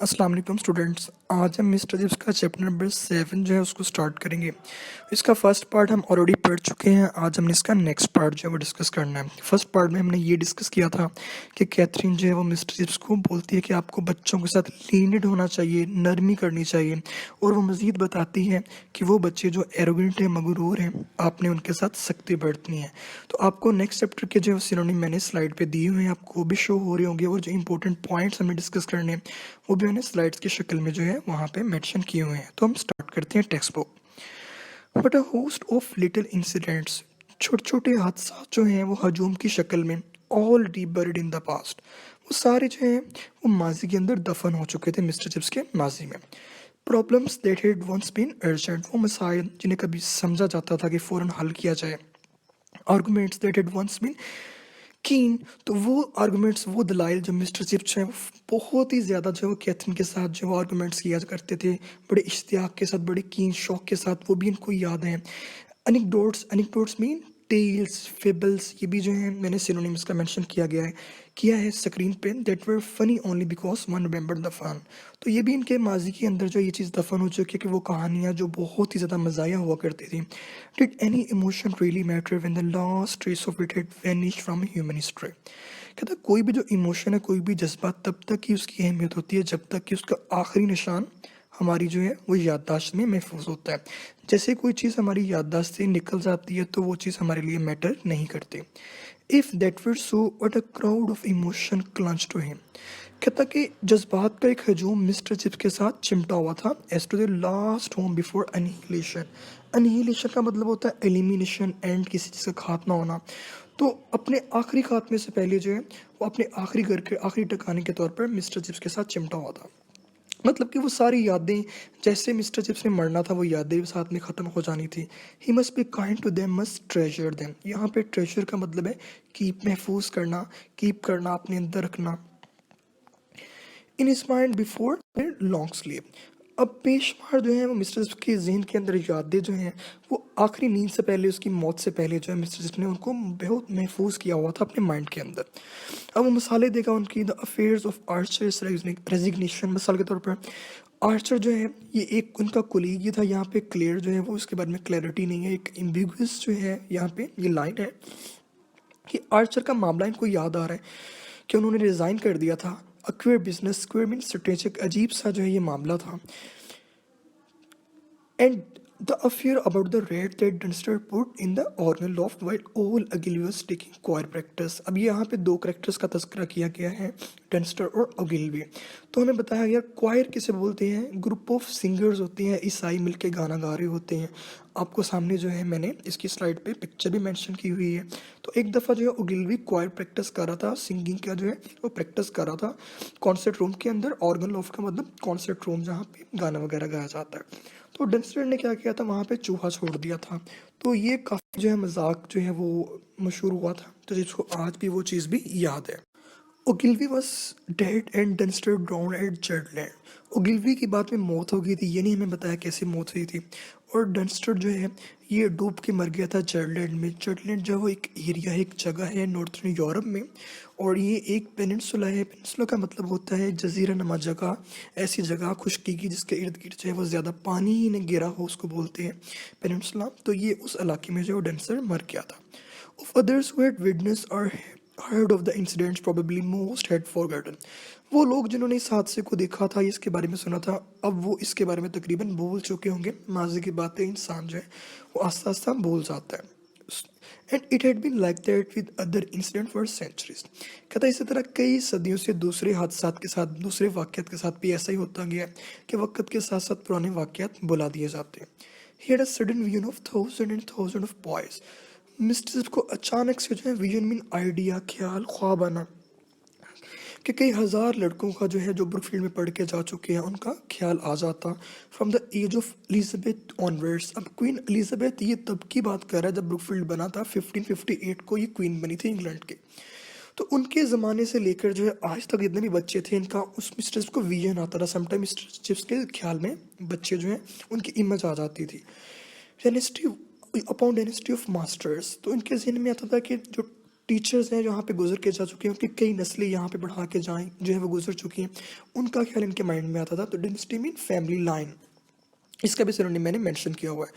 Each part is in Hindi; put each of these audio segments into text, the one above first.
अस्सलाम वालेकुम स्टूडेंट्स। आज हम मिस्टर जिप्स का चैप्टर नंबर 7 जो है उसको स्टार्ट करेंगे। इसका फर्स्ट पार्ट हम ऑलरेडी पढ़ चुके हैं। आज हमने इसका नेक्स्ट पार्ट जो है वो डिस्कस करना है। फर्स्ट पार्ट में हमने ये डिस्कस किया था कि कैथरीन जो है वो मिस्टर जिप्स को बोलती है कि आपको बच्चों के साथ लीनिड होना चाहिए, नरमी करनी चाहिए, और वो मज़ीद बताती है कि वो बच्चे जो एरोगेंट हैं, मगरूर हैं, आपने उनके साथ सख्ती बरतनी है। तो आपको नेक्स्ट चैप्टर के जो सिनोनिम मैंने स्लाइड पे दिए हुए हैं, आपको वो भी शो हो रहे होंगे, और जो इंपॉर्टेंट पॉइंट्स हमने डिस्कस करने हैं वो भी मैंने स्लाइड्स की शक्ल में जो है वहाँ पे मेंशन किए हुए हैं। तो हम स्टार्ट करते हैं text book. But a host of little incidents, छोटे छोटे हादसा जो हैं वो हजूम की शक्ल में, all deep buried in the past, वो सारे जो हैं वो माजी के अंदर दफन हो चुके थे मिस्टर चिप्स के माजी में। Problems that had once been urgent, वो मसाइल जिन्हें कभी समझा जाता था कि फ़ौरन हल किया जाए। Arguments that had once been keen, तो वो आर्गुमेंट्स, वो दलाइल जो मिस्टर चिप्स हैं बहुत ही ज़्यादा जो है वो कैथरीन के साथ जो वो आर्गुमेंट्स किया करते थे, बड़े इश्तियाक के साथ, बड़े कीन शौक के साथ, वो भी इनको याद हैं। Anecdotes, anecdotes mean tales, fables, ये भी जो है मैंने सिनोनिम्स का मेंशन किया है स्क्रीन पे, that were funny only because one remember the fun. तो ये भी इनके माजी के अंदर जो ये चीज़ दफन हो चुकी है कि वो कहानियाँ जो बहुत ही ज़्यादा मज़ाया हुआ करती थी। Did any emotion really matter when the last trace of it had vanished from human history. कहता है कोई भी जो इमोशन है, कोई भी जज्बा तब तक ही उसकी अहमियत होती है जब तक कि उसका आखिरी निशान हमारी जो है वो याददाश्त में महफूज होता है। जैसे कोई चीज़ हमारी याददाश्त से निकल जाती है तो वो चीज़ हमारे लिए मैटर नहीं करती। If that were so what a crowd of emotion clung to him. कहता कि जज्बात का एक हजूम मिस्टर चिप्स के साथ चिमटा हुआ था as to the last home before annihilation. Annihilation का मतलब होता है एलिमिनेशन, एंड, किसी चीज़ का खात्मा होना। तो अपने आखिरी खात्मे से पहले जो है वो अपने आखिरी घर के आखिरी ठिकाने के तौर पर मिस्टर चिप्स के साथ चिमटा हुआ था। मतलब कि वो सारी यादें, जैसे मिस्टर चिप्स ने मरना था वो यादें भी साथ में ख़त्म हो जानी थी। He must be kind to them, must treasure them. यहाँ पे ट्रेजर का मतलब है कीप, महफूज करना, कीप करना, अपने अंदर रखना। इन his mind before long sleep. अब बेशुमार जो है वो मिस्टर जिप्स के जहन के अंदर यादें जो हैं वो आखिरी नींद से पहले, उसकी मौत से पहले जो है मिस्टर जिप्स ने उनको बहुत महफूज किया हुआ था अपने माइंड के अंदर। अब वो मिसालें देगा उनकी, the affairs of archers resignation. मिसाल के तौर पर आर्चर जो है ये एक उनका कोलीग ही था। यहाँ पे क्लियर जो है वो उसके बारे में क्लैरिटी नहीं है, एक एम्बिगुअस जो है यहाँ पे ये लाइन है कि आर्चर का मामला इनको याद आ रहा है कि उन्होंने रिज़ाइन कर दिया था। Acquire business, square mean strategic, अजीब सा जो है ये मामला था। And the affair about the red that Dunster put in the organ loft while all Ogilvie was taking choir practice. अब यहाँ पे दो करेक्टर्स का तस्करा किया गया है, डंस्टर और अगिलवी। तो हमें बताया गया क्वायर किसे बोलते हैं, ग्रुप ऑफ सिंगर्स होते हैं, ईसाई मिलके गाना गा रहे होते हैं। आपको सामने जो है मैंने इसकी स्लाइड पे पिक्चर भी मेंशन की हुई है। तो एक दफ़ा जो है ओगिलवी क्वायर प्रैक्टिस कर रहा था, सिंगिंग का जो है वो प्रैक्टिस कर रहा था कॉन्सर्ट रूम के अंदर। ऑर्गन लॉफ्ट का मतलब कॉन्सर्ट रूम जहाँ पे गाना वगैरह गाया जाता है। तो डेंस्टर ने क्या किया था, वहाँ पे चूहा छोड़ दिया था। तो ये काफ़ी जो है मजाक जो है वो मशहूर हुआ था, तो जिसको आज भी वो चीज़ भी याद है। Ogilvie was dead and Dunster drown at Jutland. Ogilvie की बात में मौत हो गई थी, ये नहीं हमें बताया कैसे मौत हुई थी। और डंस्टर जो है ये डूब के मर गया था जर्डलैंड में। जर्डलैंड जो है वो एक एरिया है, एक जगह है नॉर्थर्न यूरोप में, और ये एक पेनिनसुला है। पेनिनसुला का मतलब होता है जजीरा नमा जगह, ऐसी जगह खुश्की की जिसके इर्द गिर्द जो है वो ज़्यादा पानी ही नहीं गिरा हो, उसको बोलते हैं पेनिनसुला। तो ये उस इलाके में जो डंस्टर मर गया था। Of others who had witnessed or heard of the incidents, probably most had forgotten. वो लोग जिन्होंने इस हादसे को देखा था, इसके बारे में सुना था, अब वो इसके बारे में तकरीबन भूल चुके होंगे। माजी की बातें इंसान जो है वो आस्ता आस्ता भूल जाता है। And it had been like that with other incident for centuries. कहता है इसी तरह कई सदियों से दूसरे हादसात के साथ, दूसरे वाक़यात के साथ भी ऐसा ही होता गया कि वक्त के साथ साथ पुराने वाक़यात बुला दिए जाते हैं। He had a sudden vision of thousand and thousand of boys. Mister को अचानक से जो है विजन मीन आइडिया, ख्याल, ख्वाब आना कि कई हज़ार लड़कों का जो है जो ब्रुकफील्ड में पढ़ के जा चुके हैं उनका ख्याल आ जाता। From the age of Elizabeth onwards. अब क्वीन एलिजाबेथ ये तब की बात कर रहा है जब ब्रुकफील्ड बना था, 1558 को ये क्वीन बनी थी इंग्लैंड के। तो उनके ज़माने से लेकर जो है आज तक जितने भी बच्चे थे इनका उस मिस्टर को विजन आता था। समटाइम मिस्टर चिप्स के ख्याल में बच्चे जो हैं उनकी इमेज आ जाती थी। Dynasty upon dynasty of masters. तो इनके जहन में आता था कि जो टीचर्स हैं जो यहाँ पे गुजर के जा चुके हैं, उनकी कई नस्लें यहाँ पे बढ़ा के जाएं जो है वो गुजर चुकी हैं, उनका ख्याल इनके माइंड में आता था। तो डिनेस्टी मीन फैमिली लाइन, इसका भी सिनोनिम मैंने मेंशन किया हुआ है।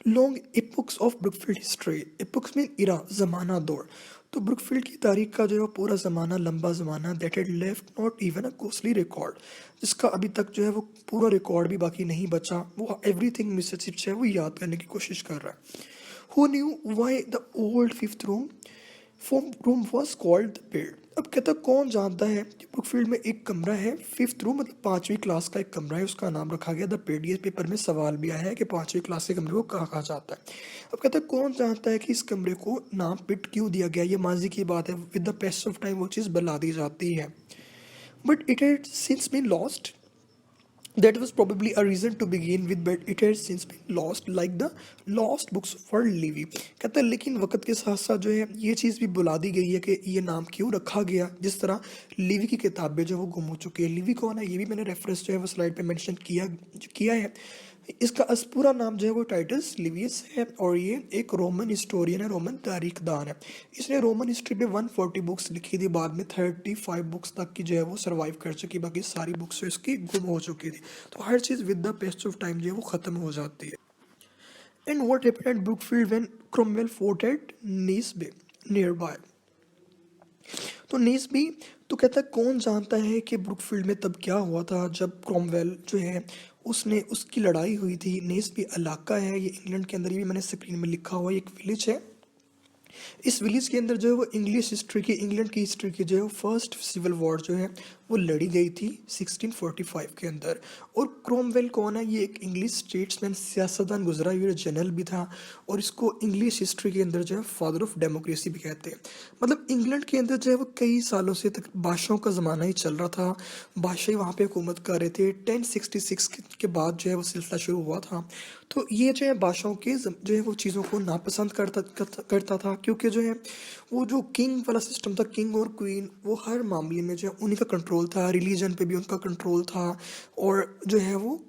लॉन्ग एपोक्स ऑफ ब्रुकफील्ड हिस्ट्री, एपोक्स में इरा, जमाना, दौर। तो ब्रुकफील्ड की तारीख का जो है पूरा ज़माना, लंबा ज़माना, that had left not even a costly record, जिसका अभी तक जो है वो पूरा रिकॉर्ड भी बाकी नहीं बचा। वो एवरीथिंग मिस्टर चिप्स है वो याद करने की कोशिश कर रहा है। Who knew why the old fifth room was called the bed. अब कहता कौन जानता है कि ब्रुकफील्ड में एक कमरा है, फिफ्थ रूम मतलब 5वीं क्लास का एक कमरा है, उसका नाम रखा गया द बेड। ये पेपर में सवाल भी आया है कि 5वीं क्लास के कमरे को कहा जाता है। अब कहता है कौन जानता है कि इस कमरे को नाम पिट क्यों दिया गया। ये माजी की बात है, with the passage of time वो चीज़ बदला दी जाती है। But it had since been lost, that was probably a reason to begin with, but it has since been lost like the lost books for Livy। कहता है लेकिन वक्त के साथ साथ जो है ये चीज़ भी बुला दी गई है कि ये नाम क्यों रखा गया, जिस तरह लिवी की किताबें जो वो गुम हो चुकी है। लिवी कौन है ये भी मैंने रेफरेंस जो है वो स्लाइड पे मेंशन किया है। इसका पूरा नाम जो है वो टाइटस लिवियस है और ये एक रोमन हिस्टोरियन है, रोमन तारीखदान है। इसने रोमन हिस्ट्री पे 140 बुक्स लिखी थी, बाद में 35 बुक्स तक की जो है वो सर्वाइव कर चुकी, बाकी सारी बुक्स जो इसकी गुम हो चुकी थी। तो हर चीज़ with the past of time जो है वो ख़त्म हो जाती है। And what happened at Brookfield when Cromwell fought at Naseby nearby. तो नीसबी, तो कहता है कौन जानता है कि ब्रुकफील्ड में तब क्या हुआ था जब क्रोमवेल जो है उसने उसकी लड़ाई हुई थी। नीसबी इलाका है ये इंग्लैंड के अंदर, ये भी मैंने स्क्रीन में लिखा हुआ, एक विलेज है। इस विलेज के अंदर जो है वो इंग्लिश हिस्ट्री की, इंग्लैंड की हिस्ट्री की जो है फर्स्ट सिविल वॉर जो है वो लड़ी गई थी 1645 के अंदर। और क्रोमवेल कौन है, ये एक इंग्लिश स्टेट्समैन, सियासतदान, गुजरा हुआ जनरल भी था, और इसको इंग्लिश हिस्ट्री के अंदर जो है फादर ऑफ डेमोक्रेसी भी कहते हैं। मतलब इंग्लैंड के अंदर जो है वो कई सालों से तक बादशाहों का ज़माना ही चल रहा था, बादशाह वहाँ पे हुकूमत कर रहे थे। 1066 के बाद जो है वो सिलसिला शुरू हुआ था। तो ये जो है बादशाहों के जो है वो चीज़ों को नापसंद करता था, क्योंकि जो है वो जो किंग वाला सिस्टम था, किंग और क्वीन, वो हर मामले में जो है उन्हीं का कंट्रोल था, रिलीजन पे भी उनका कंट्रोल था, और जो है वो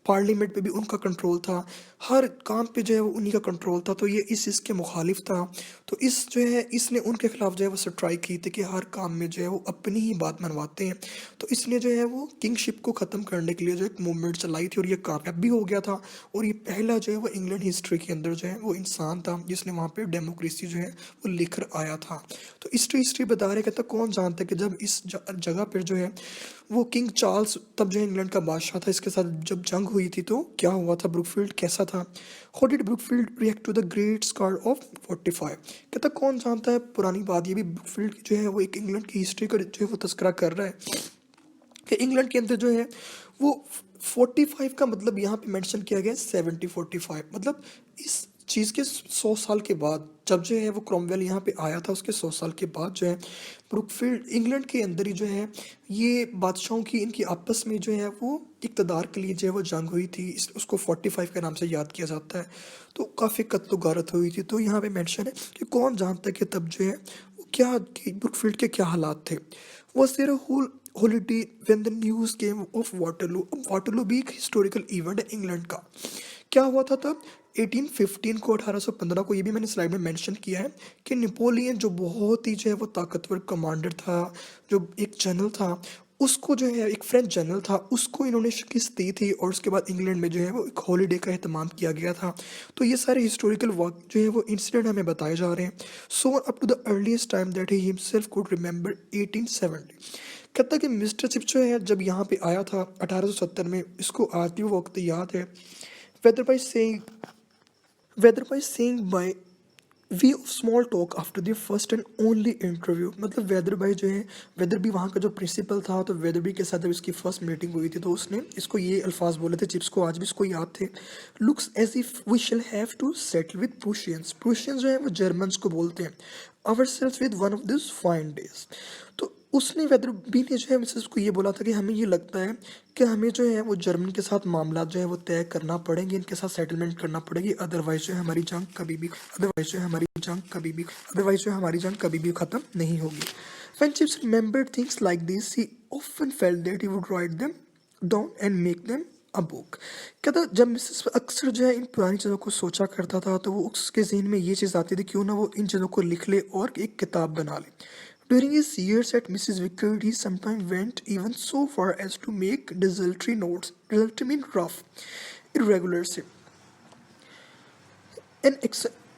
पार्लियामेंट पे भी उनका कंट्रोल था, हर काम पे जो है वो उन्हीं का कंट्रोल था। तो ये इस इसके मुखालिफ था। तो इस जो है इसने उनके खिलाफ जो है वो स्ट्राइक की थी कि हर काम में जो है वो अपनी ही बात मनवाते हैं। तो इसने जो है वो किंगशिप को ख़त्म करने के लिए जो एक मूवमेंट चलाई थी, और ये कामयाब भी हो गया था। और ये पहला जो है वो इंग्लैंड हिस्ट्री के अंदर जो है वो इंसान था जिसने वहाँ पे डेमोक्रेसी जो है वो लेकर आया था। तो हिस्ट्री बता रहे, कहता कौन जानता है कि जब इस जगह पर जो है वो किंग चार्ल्स तब जो है इंग्लैंड का बादशाह था, इसके साथ जब जंग हुई थी तो क्या हुआ था, ब्रुकफील्ड कैसा था। How did Brookfield react to the great scare of 45। कहता कौन जानता है पुरानी बात, ये भी ब्रुकफील्ड जो है वो एक इंग्लैंड की हिस्ट्री का जो है वो तस्करा कर रहा है कि इंग्लैंड के अंदर जो है वो 45 का मतलब यहाँ पे मेंशन किया गया 7045, मतलब इस चीज़ के 100 साल के बाद जब जो है वो क्रोमवेल यहाँ पे आया था, उसके 100 साल के बाद जो है ब्रुकफील्ड इंग्लैंड के अंदर ही जो है ये बादशाहों की इनकी आपस में जो है वो इक़्तिदार के लिए जो है वो जंग हुई थी। उसको 45 के नाम से याद किया जाता है। तो काफ़ी कत्ल गारत हुई थी। तो यहाँ पे मेंशन है कि कौन जानता है कि तब जो है वो क्या ब्रुकफील्ड के क्या हालात थे। Was there a whole holiday when the news came of Waterloo. Waterloo भी एक हिस्टोरिकल इवेंट है इंग्लैंड का। क्या हुआ था तब 1815 को, 1815 को, ये भी मैंने स्लाइड में मेंशन किया है कि नेपोलियन जो बहुत ही जो है वो ताकतवर कमांडर था, जो एक जनरल था, उसको जो है एक फ्रेंच जनरल था, उसको इन्होंने शिकस्त दी थी, और उसके बाद इंग्लैंड में जो है वो एक हॉलीडे का एहतमाम किया गया था। तो ये सारे हिस्टोरिकल वर्क जो है वो इंसिडेंट हमें बताए जा रहे हैं। So up to the earliest time that he himself could remember 1870। कहता कि मिस्टर चिप जो है जब यहाँ पे आया था 1870 में, इसको आज भी वो वक्त याद है। Whether by saying by way of small talk after the first and only interview. मतलब वेदर बाई जो है, वेदर भी वहाँ का जो प्रिंसिपल था, तो वेदर भी के साथ जब इसकी फर्स्ट मीटिंग हुई थी तो उसने इसको ये अल्फाज बोले थे, चिप्स को आज भी इसको याद थे। Looks as if we shall have to settle with Prussians. Prussians जो है वो जर्मन्स को बोलते हैं। Our self with one of this fine days. तो उसने वेदर बी ने जो है मिसेस को ये बोला था कि हमें ये लगता है कि हमें जो है वो जर्मन के साथ मामला जो है वो तय करना पड़ेंगे, इनके साथ सेटलमेंट करना पड़ेगी, अदरवाइज जो है हमारी जंग कभी भी ख़त्म नहीं होगी। When Chips remembered things like this, he often felt that he would write them down and make them a book. कहता जब मिसेस अक्सर जो है इन पुरानी चीज़ों को सोचा करता था तो वो उसके ज़हन में ये चीज़ आती थी क्यों ना वो इन चीज़ों को लिख ले और एक किताब बना ले। During his years at Mrs. Vickers, he sometimes went even so far as to make desultory notes. Desultory mean rough, irregular से एंड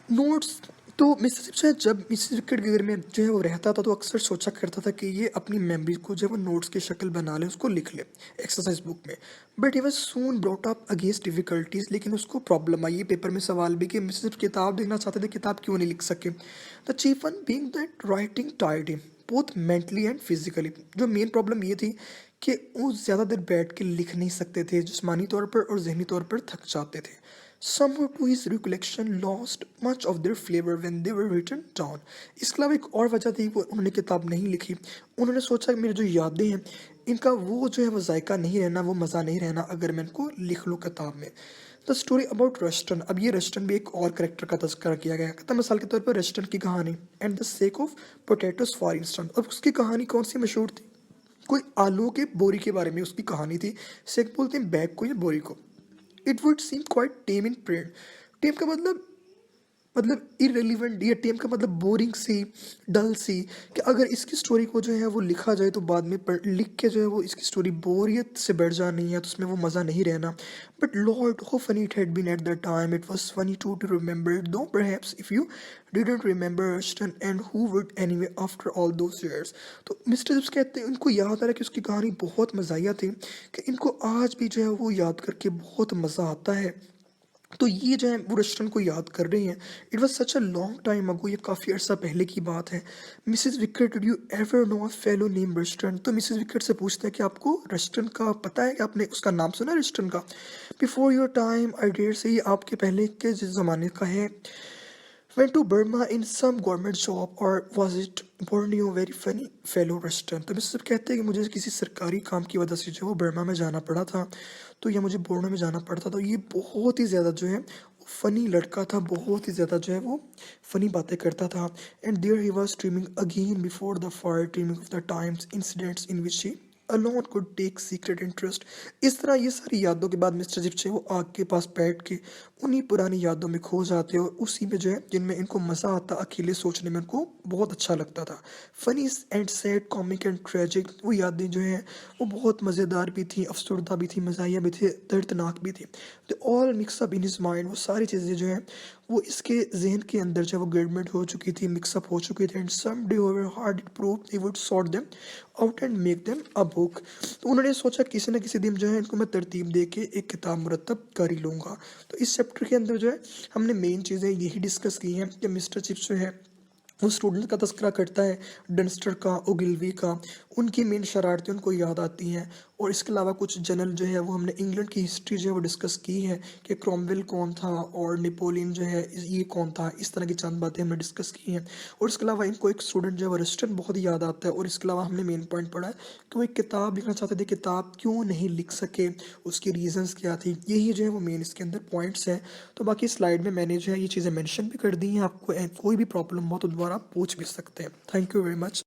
नोट्स। तो मिसिसिप जो है जब मिसिस विकेट के घर में जो है वो रहता था तो अक्सर सोचा करता था कि ये अपनी मेमोरी को जो है वो नोट्स की शक्ल बना ले, उसको लिख ले एक्सरसाइज बुक में। But he was soon brought up against difficulties, लेकिन उसको प्रॉब्लम आई पेपर में सवाल भी कि मिसिसिप किताब लिखना चाहते थे, किताब क्यों नहीं लिख सके। The chief one being that writing tired him both mentally and physically. जो मेन प्रॉब्लम ये थी कि वो ज़्यादा देर बैठ के लिख नहीं सकते थे, जिस्मानी तौर पर और जहनी तौर पर थक जाते थे। Somehow to his recollection lost much of their flavor when they were written down. इसके अलावा एक और वजह थी वो उन्होंने किताब नहीं लिखी। उन्होंने सोचा कि मेरी जो यादें हैं इनका वो जो है वो जायका नहीं रहना, वो मज़ा नहीं रहना अगर मैं इनको लिख लूँ किताब में। The story about Roston. अब ये रस्टन भी एक और करेक्टर का तस्करा किया गया है। मिसाल के तौर पर रस्टन की कहानी and the sake of potatoes for instant. अब उसकी कहानी कौन सी मशहूर थी? कोई आलू के बोरी के बारे में उसकी कहानी थी। सेक बोलते हैं बैग को या बोरी को। It would seem quite tame in print. Tame का मतलब इरेलीवेंट, या टेम का मतलब बोरिंग सी, डल सी, कि अगर इसकी स्टोरी को जो है वो लिखा जाए तो बाद में लिख के जो है वो इसकी स्टोरी बोरियत से बढ़ जानी है, तो उसमें वो मज़ा नहीं रहना। But Lord how funny it had been at that time, it was funny to remember though perhaps if you didn't remember Ruston and who would anyway after all those years. तो मिस्टर जिप्स कहते हैं उनको याद आ रहा है कि उसकी कहानी बहुत मज़ाहिया थी, कि इनको आज भी जो है वो याद करके बहुत मज़ा आता है। तो ये जो है वो रस्टन को याद कर रहे हैं। It was such a long time ago, ये काफ़ी अर्सा पहले की बात है। Mrs Wickett did you ever know a fellow name Ruston. तो मिसेस विकेट से पूछते हैं कि आपको रस्टन का पता है, कि आपने उसका नाम सुना रस्टन का? Before your time I dare say, ये आपके पहले के जिस ज़माने का है। Went to Burma in some government job or was it Borneo? Very funny fellow Russian। तो मिस्टर कहते हैं कि मुझे किसी सरकारी काम की वजह से जो है वो बर्मा में जाना पड़ा था, तो या मुझे बोर्नो में जाना पड़ा था। तो ये बहुत ही ज़्यादा जो है फ़नी लड़का था, बहुत ही ज़्यादा जो है वो फ़नी बातें करता था। And there he was dreaming again before the fire, dreaming of the times incidents in which he alone could take secret interest. इस तरह ये सारी यादों के बाद मिस्टर जिप्स वो आग के पास बैठ के उन्हीं पुरानी यादों में खो जाते और उसी में जो है जिनमें इनको मज़ा आता, अकेले सोचने में इनको बहुत अच्छा लगता था। Funny and sad, comic and tragic, वो यादें जो हैं वो बहुत मज़ेदार भी थी, अफसरदा भी थी, मज़ाहिया भी थी, दर्दनाक भी थी। तो all mix up in his mind, वो सारी चीज़ें जो हैं वो इसके जहन के अंदर जो वो गड़बड़ हो चुकी थी, मिक्सअप हो चुकी थी। And some day over hard it prove he would sort them out and make them a book. तो उन्होंने सोचा किसी न किसी दिन जो है इनको मैं तरतीब दे के एक किताब मुरतब कर ही लूँगा। तो इस चैप्टर के अंदर जो है हमने मेन चीज़ें यही डिस्कस की हैं कि मिस्टर चिप्स जो है वो स्टूडेंट का तस्करा करता है, डंस्टर का, ओगिलवी का, उनकी मेन शरारतें उनको याद आती हैं। और इसके अलावा कुछ जनरल जो है वो हमने इंग्लैंड की हिस्ट्री जो है वो डिस्कस की है कि क्रॉमवेल कौन था और नेपोलियन जो है ये कौन था, इस तरह की चंद बातें हमने डिस्कस की हैं। और इसके अलावा इनको एक स्टूडेंट जो है वो रस्टन बहुत याद आता है। और इसके अलावा हमने मेन पॉइंट पढ़ा है कि वो एक किताब लिखना चाहते थे, किताब क्यों नहीं लिख सके, उसकी रीजंस क्या थी, यही जो है वो मेन इसके अंदर पॉइंट्स हैं। तो बाकी स्लाइड में मैंने जो है ये चीज़ें मेंशन भी कर दी हैं। आपको कोई भी प्रॉब्लम हो तो दोबारा पूछ भी सकते हैं। Thank you very much.